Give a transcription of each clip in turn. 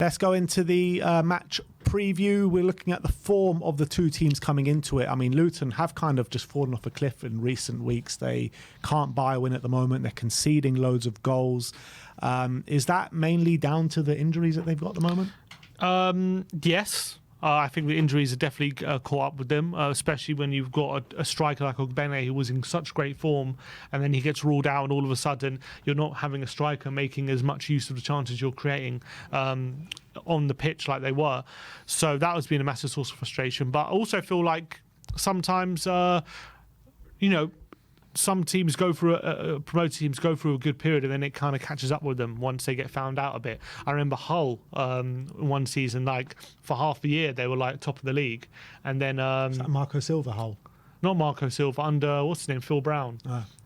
let's go into the match preview. We're looking at the form of the two teams coming into it. I mean, Luton have kind of just fallen off a cliff in recent weeks. They can't buy a win at the moment. They're conceding loads of goals. Is that mainly down to the injuries that they've got at the moment? Yes. I think the injuries are definitely caught up with them, especially when you've got a striker like Ogbene who was in such great form, and then he gets ruled out, and all of a sudden you're not having a striker making as much use of the chances you're creating on the pitch like they were. So that has been a massive source of frustration. But I also feel like sometimes, some teams go through promoted teams go through a good period, and then it kind of catches up with them once they get found out a bit. I remember Hull one season, like for half the year they were like top of the league, and then is that Marco Silva Hull? Not Marco Silva, under what's his name, Phil Brown.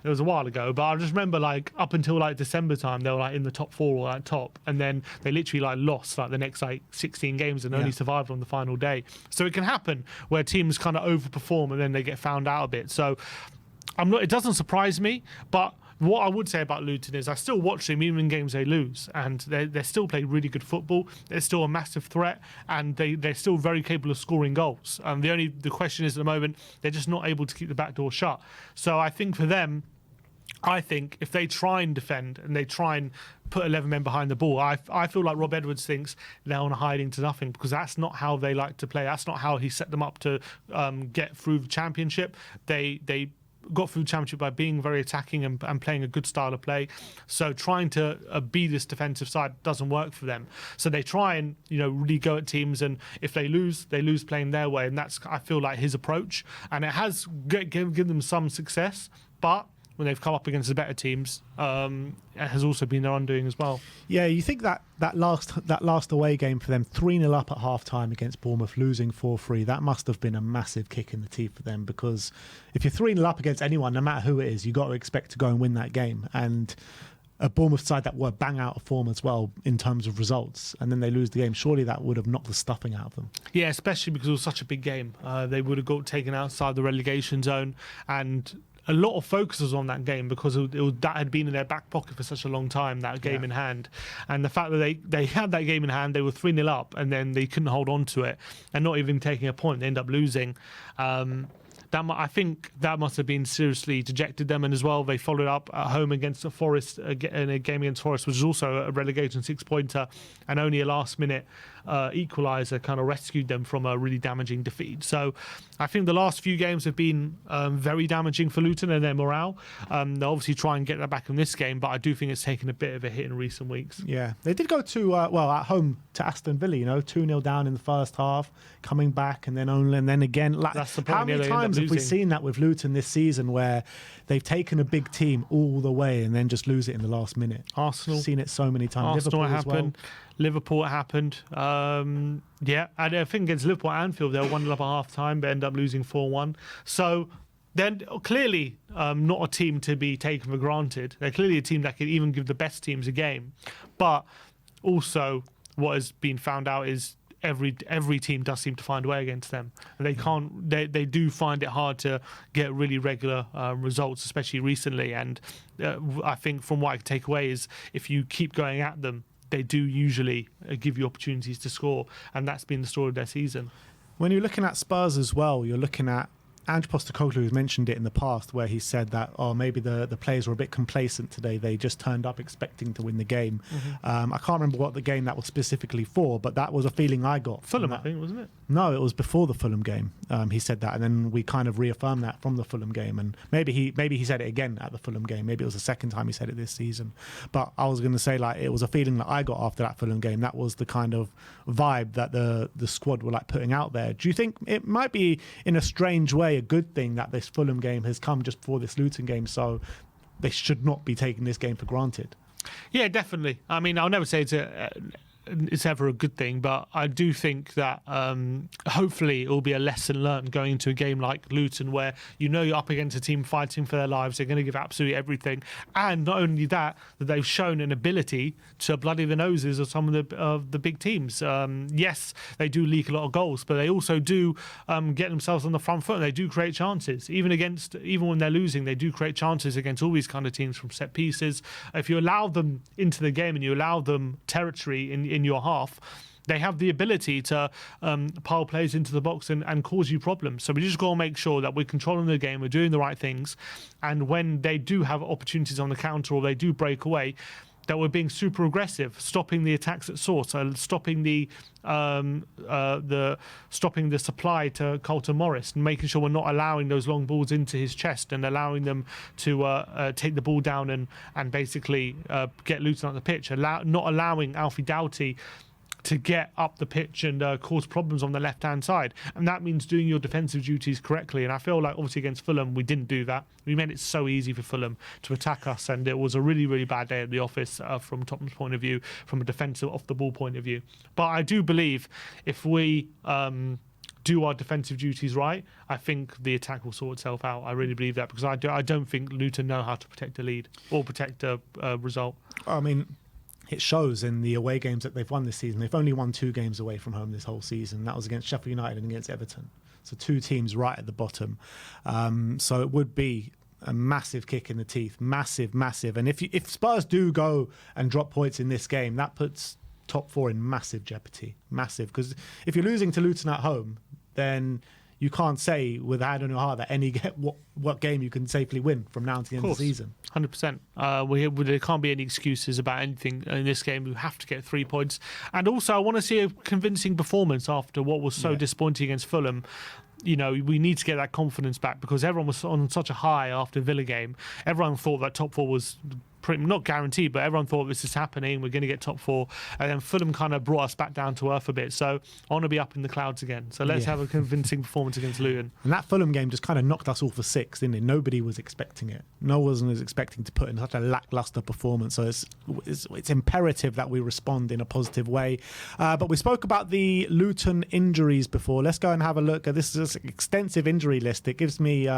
It was a while ago, but I just remember like up until like December time they were like in the top 4 or like top, and then they literally like lost like the next like 16 games and only survived on the final day. So it can happen where teams kind of overperform and then they get found out a bit. So it doesn't surprise me, but what I would say about Luton is I still watch them even in games they lose, and they still play really good football. They're still a massive threat, and they're still very capable of scoring goals. The question is at the moment they're just not able to keep the back door shut. So I think for them, if they try and defend and they try and put 11 men behind the ball, I feel like Rob Edwards thinks they're on a hiding to nothing, because that's not how they like to play. That's not how he set them up to get through the Championship. They got through the Championship by being very attacking and playing a good style of play. So trying to be this defensive side doesn't work for them. So they try and really go at teams, and if they lose playing their way, and that's, I feel like, his approach. And it has given them some success, but when they've come up against the better teams, it has also been their undoing as well. Yeah, you think that last away game for them, 3-0 up at half-time against Bournemouth, losing 4-3, that must have been a massive kick in the teeth for them, because if you're 3-0 up against anyone, no matter who it is, you've got to expect to go and win that game. And a Bournemouth side that were bang out of form as well in terms of results, and then they lose the game, surely that would have knocked the stuffing out of them. Yeah, especially because it was such a big game. They would have got taken outside the relegation zone, and a lot of focus was on that game because that had been in their back pocket for such a long time, that game in hand. And the fact that they had that game in hand, they were 3-0 up, and then they couldn't hold on to it, and not even taking a point, they end up losing. I think that must have been seriously dejected them, and as well they followed up at home against the Forest in a game against Forest, which was also a relegation 6-pointer, and only a last-minute equaliser kind of rescued them from a really damaging defeat. So I think the last few games have been very damaging for Luton and their morale. They'll obviously try and get that back in this game, but I do think it's taken a bit of a hit in recent weeks. Yeah, they did go to at home to Aston Villa, 2-0 down in the first half, coming back and then again. That's the point. How many times have we seen that with Luton this season, where they've taken a big team all the way and then just lose it in the last minute? Arsenal, seen it so many times. Arsenal Liverpool happened. Liverpool, it happened. And I think against Liverpool at Anfield, they were 1-0 up at half time, but ended up losing 4-1. So they're clearly not a team to be taken for granted. They're clearly a team that can even give the best teams a game. But also, what has been found out is every team does seem to find a way against them. They can't. They do find it hard to get really regular results, especially recently. And I think from what I can take away is if you keep going at them, they do usually give you opportunities to score, and that's been the story of their season. When you're looking at Spurs as well, you're looking at Andros Postecoglou has mentioned it in the past, where he said that maybe the players were a bit complacent today. They just turned up expecting to win the game. I can't remember what the game that was specifically for, but that was a feeling I got. Fulham, I think, wasn't it? No, it was before the Fulham game. He said that, and then we kind of reaffirmed that from the Fulham game. And maybe he said it again at the Fulham game. Maybe it was the second time he said it this season. But I was going to say, like, it was a feeling that I got after that Fulham game. That was the kind of vibe that the squad were like putting out there. Do you think it might be, in a strange way, a good thing that this Fulham game has come just before this Luton game, so they should not be taking this game for granted? Yeah, definitely. I mean, I'll never say it's ever a good thing, but I do think that hopefully it will be a lesson learned going into a game like Luton, where you're up against a team fighting for their lives. They're going to give absolutely everything, and not only that they've shown an ability to bloody the noses of some of the big teams. Yes, they do leak a lot of goals, but they also do get themselves on the front foot, and they do create chances. Even when they're losing, they do create chances against all these kind of teams from set pieces. If you allow them into the game and you allow them territory in your half, they have the ability to pile players into the box and cause you problems. So we just got to make sure that we're controlling the game, we're doing the right things, and when they do have opportunities on the counter or they do break away, that we're being super aggressive, stopping the attacks at source, stopping the supply to Carlton Morris, and making sure we're not allowing those long balls into his chest and allowing them to take the ball down and basically get Luton on the pitch, not allowing Alfie Doughty to get up the pitch and cause problems on the left-hand side. And that means doing your defensive duties correctly. And I feel like, obviously, against Fulham, we didn't do that. We made it so easy for Fulham to attack us, and it was a really, really bad day at the office from Tottenham's point of view, from a defensive off-the-ball point of view. But I do believe if we do our defensive duties right, I think the attack will sort itself out. I really believe that, because I don't think Luton know how to protect a lead or protect a result. I mean, it shows in the away games that they've won this season. They've only won 2 games away from home this whole season. That was against Sheffield United and against Everton. So 2 teams right at the bottom. So it would be a massive kick in the teeth. Massive, massive. And if Spurs do go and drop points in this game, that puts top 4 in massive jeopardy. Massive. Because if you're losing to Luton at home, then you can't say with a hand on your heart that what game you can safely win from now to the end of the season. 100%. There can't be any excuses about anything in this game. We have to get 3 points. And also, I want to see a convincing performance after what was so disappointing against Fulham. You know, we need to get that confidence back, because everyone was on such a high after the Villa game. Everyone thought that top 4 was not guaranteed, but everyone thought this is happening, we're going to get top 4, and then Fulham kind of brought us back down to earth a bit. So I want to be up in the clouds again. So let's have a convincing performance against Luton. And that Fulham game just kind of knocked us all for 6, didn't it? Nobody was expecting it. No one was expecting to put in such a lackluster performance. So it's imperative that we respond in a positive way. But we spoke about the Luton injuries before. Let's go and have a look. This is an extensive injury list. It gives me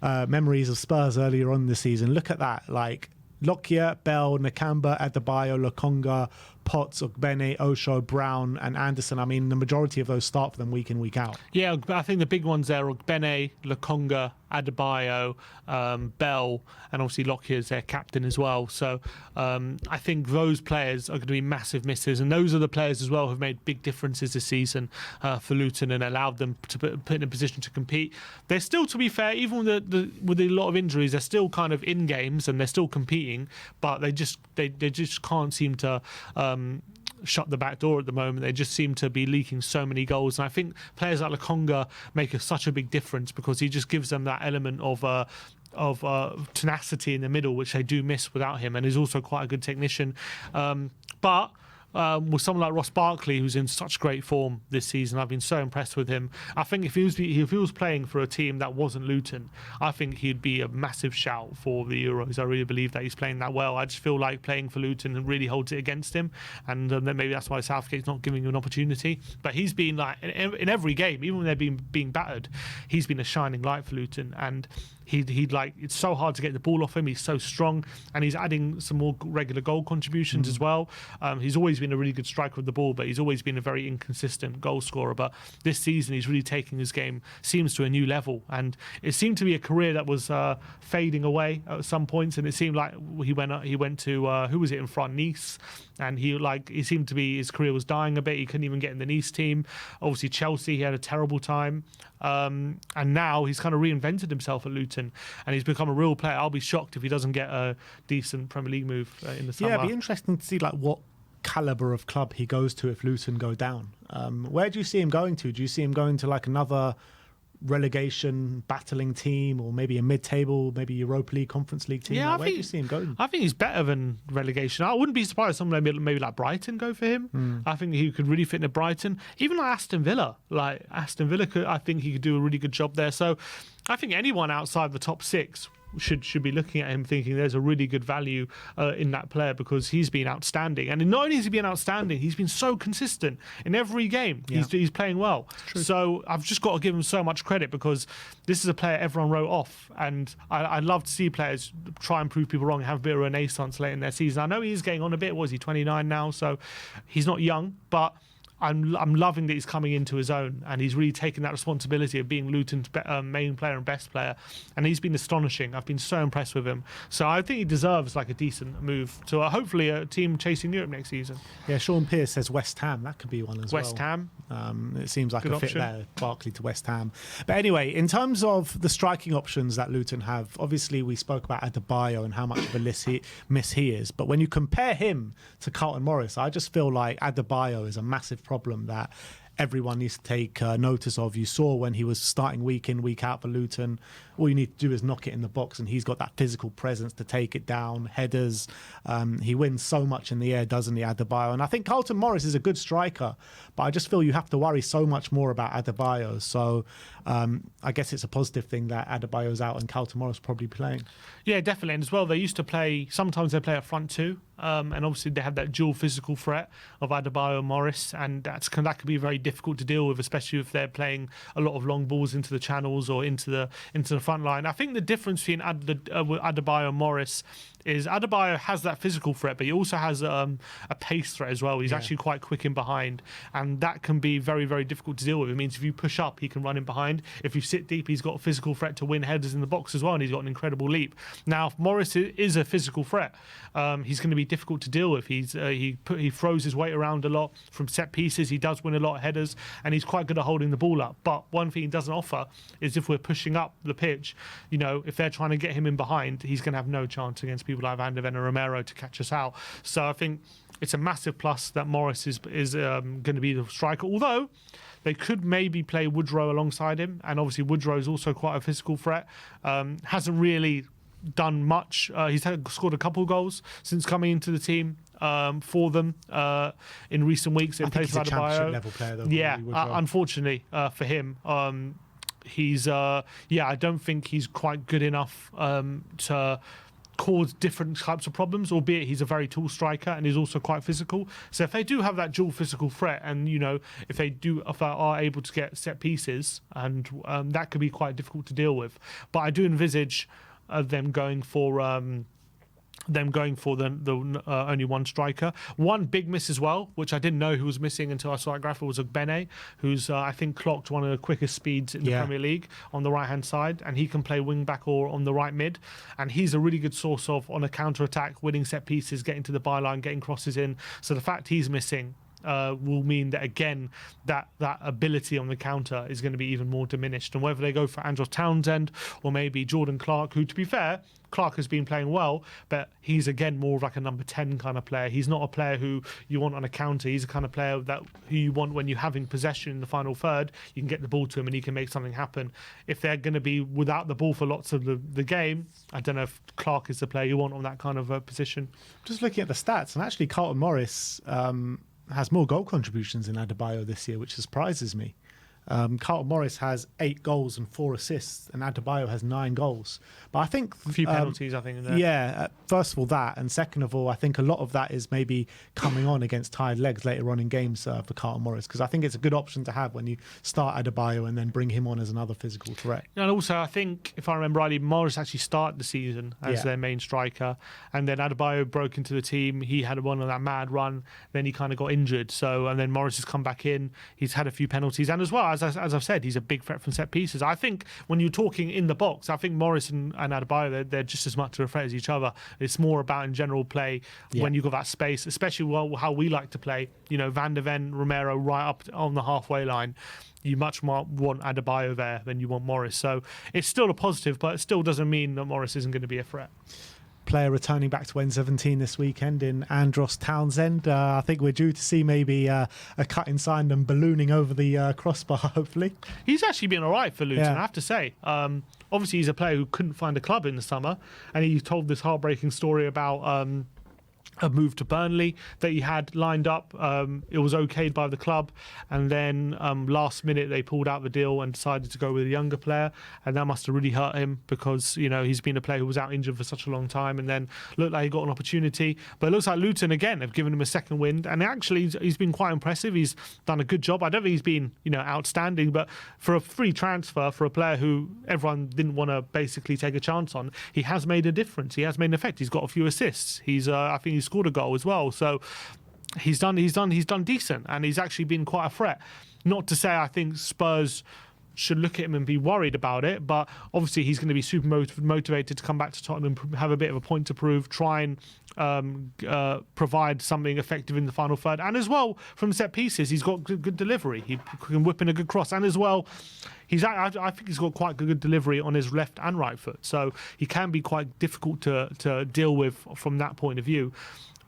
memories of Spurs earlier on this season. Look at that, like Lockyer, Bell, Nakamba, Adebayo, Lokonga, Potts, Ogbene, Osho, Brown and Anderson. I mean, the majority of those start for them week in, week out. Yeah, I think the big ones there are Ogbene, Lokonga, Adebayo, Bell, and obviously Lockyer's their captain as well. So I think those players are going to be massive misses, and those are the players as well who have made big differences this season for Luton and allowed them to put in a position to compete. They're still, to be fair, even with a lot of injuries, they're still kind of in games and they're still competing, but they just can't seem to shut the back door at the moment. They just seem to be leaking so many goals, and I think players like Lokonga make such a big difference, because he just gives them that element of tenacity in the middle, which they do miss without him, and he's also quite a good technician. But with someone like Ross Barkley, who's in such great form this season, I've been so impressed with him. I think if he was playing for a team that wasn't Luton, I think he'd be a massive shout for the Euros. I really believe that he's playing that well. I just feel like playing for Luton really holds it against him, and then maybe that's why Southgate's not giving him an opportunity. But he's been like in every game, even when they're being battered, he's been a shining light for Luton, and he'd like, it's so hard to get the ball off him. He's so strong, and he's adding some more regular goal contributions as well. He's always been a really good striker with the ball, but he's always been a very inconsistent goal scorer. But this season, he's really taking his game, seems, to a new level, and it seemed to be a career that was fading away at some points, and it seemed like he went to who was it in front, Nice, and he seemed to be, his career was dying a bit. He couldn't even get in the Nice team. Obviously Chelsea, he had a terrible time, and now he's kind of reinvented himself at Luton, and he's become a real player. I'll be shocked if he doesn't get a decent Premier League move in the summer. Yeah, it'd be interesting to see like what caliber of club he goes to if Luton go down. Where do you see him going to? Do you see him going to like another relegation battling team, or maybe a mid-table, maybe Europa League, Conference League team? Yeah, where do you see him going? I think he's better than relegation. I wouldn't be surprised if someone maybe like Brighton go for him. I think he could really fit into Brighton. Even like Aston Villa. I think he could do a really good job there. So I think anyone outside the top 6 should be looking at him thinking there's a really good value in that player, because he's been outstanding. And not only has he been outstanding, he's been so consistent in every game. Yeah. He's playing well. So I've just got to give him so much credit, because this is a player everyone wrote off, and I love to see players try and prove people wrong, have a bit of renaissance late in their season. I know he's getting on a bit. Was he 29 now? So he's not young, but I'm loving that he's coming into his own, and he's really taken that responsibility of being Luton's main player and best player, and he's been astonishing. I've been so impressed with him. So I think he deserves like a decent move to hopefully a team chasing Europe next season. Yeah, Sean Pearce says West Ham. That could be one as West well. Ham. It seems like Good a fit option. there, Barkley to West Ham. But anyway, in terms of the striking options that Luton have, obviously we spoke about Adebayo and how much of a miss he is. But when you compare him to Carlton Morris, I just feel like Adebayo is a massive problem that everyone needs to take notice of. You saw when he was starting week in, week out for Luton, all you need to do is knock it in the box, and he's got that physical presence to take it down, headers. He wins so much in the air, doesn't he, Adebayo? And I think Carlton Morris is a good striker, but I just feel you have to worry so much more about Adebayo. So I guess it's a positive thing that Adebayo's out and Carlton Morris probably playing. Yeah, definitely. And as well, they used to play, sometimes they play up front too. And obviously they have that dual physical threat of Adebayo and Morris, and that could be very difficult to deal with, especially if they're playing a lot of long balls into the channels or into the front line. I think the difference between Adebayo and Morris is Adebayo has that physical threat, but he also has a pace threat as well. He's actually quite quick in behind, and that can be very, very difficult to deal with. It means if you push up, he can run in behind. If you sit deep, he's got a physical threat to win headers in the box as well, and he's got an incredible leap. Now, if Morris is a physical threat, he's going to be difficult to deal with. He throws his weight around a lot from set pieces. He does win a lot of headers, and he's quite good at holding the ball up. But one thing he doesn't offer is if we're pushing up the pitch, if they're trying to get him in behind, he's going to have no chance against people like Van de Ven and Romero to catch us out. So I think it's a massive plus that Morris is going to be the striker, although they could maybe play Woodrow alongside him, and obviously Woodrow is also quite a physical threat. Hasn't really done much. He's scored a couple goals since coming into the team for them in recent weeks. I think he's a championship level player, though. Yeah, unfortunately for him. He's I don't think he's quite good enough to cause different types of problems, albeit he's a very tall striker and he's also quite physical. So if they do have that dual physical threat, and if they are able to get set pieces, and that could be quite difficult to deal with. But I do envisage them going for the only one striker. One big miss as well, which I didn't know who was missing until I saw that graphic, was Ogbene, who's I think clocked one of the quickest speeds in the Premier League on the right hand side, and he can play wing back or on the right mid, and he's a really good source of on a counter attack, winning set pieces, getting to the byline, getting crosses in. So the fact he's missing will mean that again that ability on the counter is going to be even more diminished. And whether they go for Andros Townsend or maybe Jordan Clark, who, to be fair, Clark has been playing well, but he's again more of like a number 10 kind of player. He's not a player who you want on a counter. He's the kind of player who you want when you're having possession in the final third. You can get the ball to him and he can make something happen. If they're going to be without the ball for lots of the game, I don't know if Clark is the player you want on that kind of position. Just looking at the stats, and actually Carlton Morris has more goal contributions in Adebayo this year, which surprises me. Carlton Morris has 8 goals and 4 assists, and Adebayo has 9 goals. But I think a few penalties, I think, in there. Yeah, first of all that, and second of all, I think a lot of that is maybe coming on against tired legs later on in games for Carlton Morris, because I think it's a good option to have when you start Adebayo and then bring him on as another physical threat. And also, I think, if I remember rightly, Morris actually started the season as their main striker, and then Adebayo broke into the team. He had one on that mad run, then he kind of got injured. So, and then Morris has come back in. He's had a few penalties, and as well, as I've said, he's a big threat from set pieces. I think when you're talking in the box, I think Morris and Adebayo, they're just as much of a threat as each other. It's more about in general play when you've got that space, especially how we like to play. Van de Ven, Romero right up on the halfway line. You much more want Adebayo there than you want Morris. So it's still a positive, but it still doesn't mean that Morris isn't going to be a threat. Player returning back to N17 this weekend in Andros Townsend. I think we're due to see maybe a cut inside and ballooning over the crossbar, hopefully. He's actually been all right for Luton, I have to say. Obviously, he's a player who couldn't find a club in the summer, and he told this heartbreaking story about a move to Burnley that he had lined up. It was okayed by the club, and then last minute they pulled out the deal and decided to go with a younger player, and that must have really hurt him, because he's been a player who was out injured for such a long time, and then looked like he got an opportunity. But it looks like Luton again have given him a second wind, and actually he's been quite impressive. He's done a good job. I don't think he's been outstanding, but for a free transfer for a player who everyone didn't want to basically take a chance on, he has made a difference. He has made an effect. He's got a few assists. I think he's scored a goal as well. So he's done decent, and he's actually been quite a threat. Not to say I think Spurs should look at him and be worried about it, but obviously he's going to be super motivated to come back to Tottenham, have a bit of a point to prove, try and provide something effective in the final third, and as well from set pieces he's got good delivery. He can whip in a good cross, and as well I think he's got quite good delivery on his left and right foot, so he can be quite difficult to deal with from that point of view.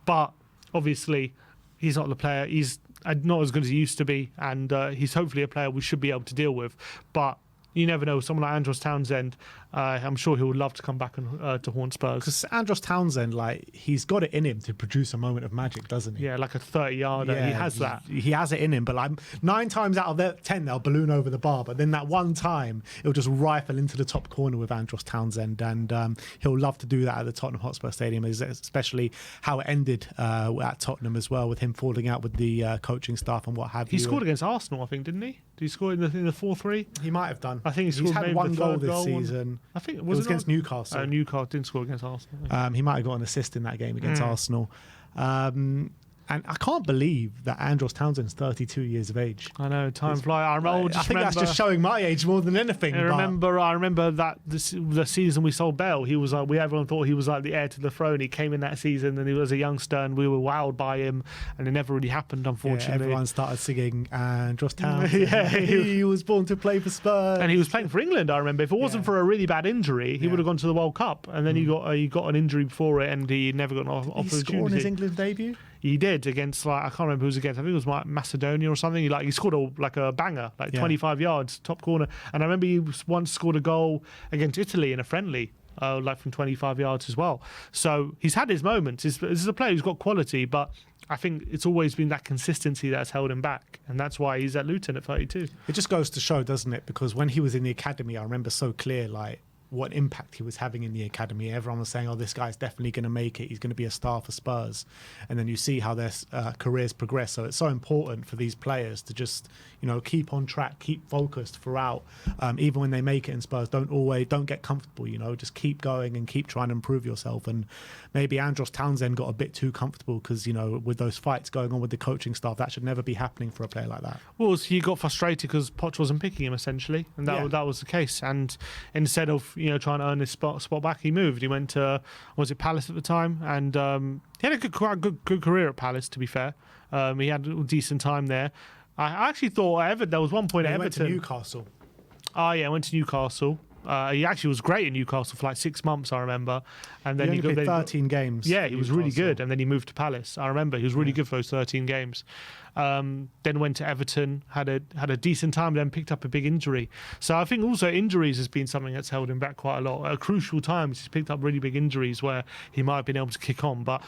But obviously he's not the player. He's not as good as he used to be, and he's hopefully a player we should be able to deal with. But you never know. Someone like Andros Townsend, I'm sure he would love to come back and to haunt Spurs. Because Andros Townsend, he's got it in him to produce a moment of magic, doesn't he? Yeah, like a 30-yarder. Yeah, he has that. He has it in him, but 9 times out of 10, they'll balloon over the bar. But then that one time, it'll just rifle into the top corner with Andros Townsend. And he'll love to do that at the Tottenham Hotspur Stadium, especially how it ended at Tottenham as well, with him falling out with the coaching staff and what have you. He scored against Arsenal, I think, didn't he? Did he score in the 4-3? He might have done. I think he's had one goal this season. I think it was against Newcastle. Newcastle didn't score against Arsenal. He might have got an assist in that game against Arsenal. And I can't believe that Andros Townsend's 32 years of age. I know, time flies. I think that's just showing my age more than anything. I remember that the season we sold Bale, he was everyone thought he was like the heir to the throne. He came in that season and he was a youngster, and we were wowed by him, and it never really happened, unfortunately. Yeah, everyone started singing Andros Townsend. He was born to play for Spurs, and he was playing for England. I remember, if it wasn't for a really bad injury, he would have gone to the World Cup, and then he got an injury before it, and he never got an opportunity. He scored in his England debut. He did against, I can't remember who it was against. I think it was like Macedonia or something. He scored a banger, 25 yards, top corner. And I remember he once scored a goal against Italy in a friendly, from 25 yards as well. So he's had his moments. This is a player who's got quality, but I think it's always been that consistency that's held him back, and that's why he's at Luton at 32. It just goes to show, doesn't it? Because when he was in the academy, I remember so clear, what impact he was having in the academy. Everyone was saying, this guy's definitely going to make it. He's going to be a star for Spurs. And then you see how their careers progress. So it's so important for these players to just, keep on track, keep focused throughout. Even when they make it in Spurs, don't get comfortable, just keep going and keep trying to improve yourself. And maybe Andros Townsend got a bit too comfortable because, with those fights going on with the coaching staff, that should never be happening for a player like that. Well, he got frustrated because Poch wasn't picking him, essentially. And that was the case. And instead of, trying to earn his spot back, he moved. He went to, was it Palace at the time? And he had a good career at Palace, to be fair. He had a decent time there. I actually thought there was one point at Everton. He went to Newcastle. Oh, yeah, went to Newcastle. He actually was great in Newcastle for 6 months, I remember. And then he played 13 games. Yeah, he was really good. And then he moved to Palace. I remember he was really good for those 13 games. Then went to Everton, had a decent time, then picked up a big injury. So I think also injuries has been something that's held him back quite a lot. At crucial times, he's picked up really big injuries where he might have been able to kick on. But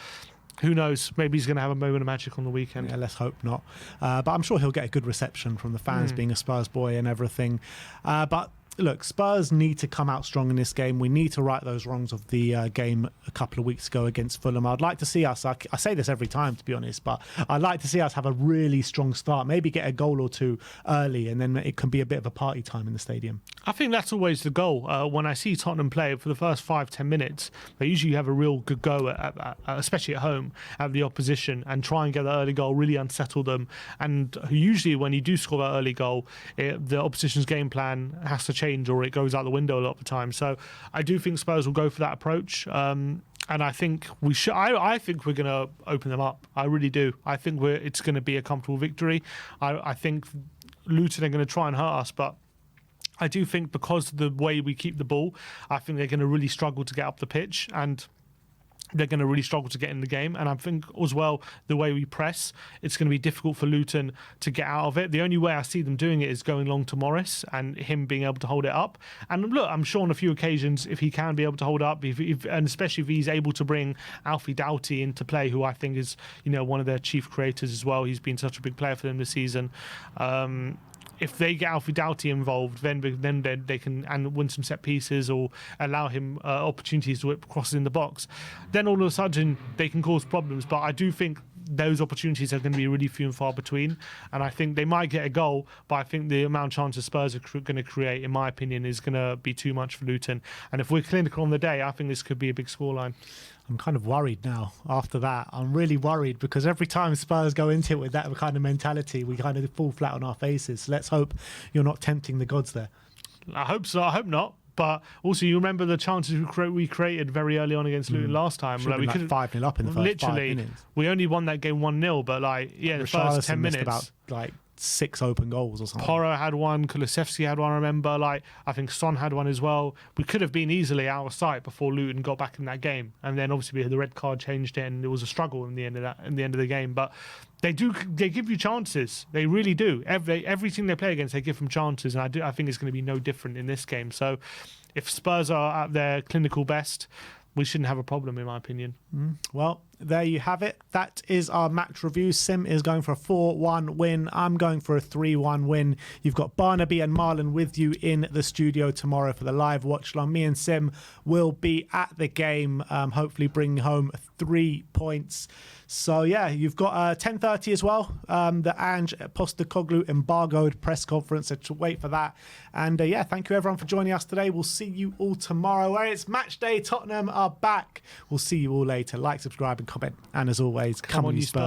who knows? Maybe he's going to have a moment of magic on the weekend. Yeah, let's hope not. But I'm sure he'll get a good reception from the fans, being a Spurs boy and everything. But look, Spurs need to come out strong in this game. We need to right those wrongs of the game a couple of weeks ago against Fulham. I'd like to see us, I say this every time to be honest, but I'd like to see us have a really strong start, maybe get a goal or two early, and then it can be a bit of a party time in the stadium. I think that's always the goal. When I see Tottenham play for the first 5-10 minutes, they usually have a real good go, at especially at home, at the opposition, and try and get the early goal, really unsettle them. And usually when you do score that early goal, the opposition's game plan has to change, or it goes out the window a lot of the time. So I do think Spurs will go for that approach. And I think we should. I think we're going to open them up. I really do. I think it's going to be a comfortable victory. I think Luton are going to try and hurt us, but I do think because of the way we keep the ball, I think they're going to really struggle to get up the pitch, and they're going to really struggle to get in the game. And I think as well, the way we press, it's going to be difficult for Luton to get out of it. The only way I see them doing it is going long to Morris and him being able to hold it up. And look, I'm sure on a few occasions, if he can be able to hold it up, and especially if he's able to bring Alfie Doughty into play, who I think is, one of their chief creators as well. He's been such a big player for them this season. If they get Alfie Doughty involved, then they can and win some set pieces or allow him opportunities to whip crosses in the box. Then all of a sudden they can cause problems. But I do think those opportunities are going to be really few and far between. And I think they might get a goal, but I think the amount of chances Spurs are going to create, in my opinion, is going to be too much for Luton. And if we're clinical on the day, I think this could be a big scoreline. I'm kind of worried now after that. I'm really worried because every time Spurs go into it with that kind of mentality, we kind of fall flat on our faces. So let's hope you're not tempting the gods there. I hope so. I hope not. But also, you remember the chances we created very early on against Luton last time. Should have been like 5-0 up in the first 5 minutes. We only won that game 1-0, but the first 10 minutes. About 6 open goals or something. Porro had one, Kulusevski had one, I remember. I think Son had one as well. We could have been easily out of sight before Luton got back in that game. And then obviously the red card changed it and it was a struggle in the end of the game. But they give you chances. They really do. Everything they play against, they give them chances. And I think it's going to be no different in this game. So if Spurs are at their clinical best, we shouldn't have a problem, in my opinion. Well, there you have it. That is our match review. Sim is going for a 4-1 win. I'm going for a 3-1 win. You've got Barnaby and Marlon with you in the studio tomorrow for the live watch along. Me and Sim will be at the game, hopefully bringing home 3 points. So, yeah, you've got 10:30 as well, the Ange Postecoglou embargoed press conference. So wait for that. And, thank you, everyone, for joining us today. We'll see you all tomorrow, where it's match day. Tottenham are back. We'll see you all later. Like, subscribe, and comment. And as always, come on, you Spurs.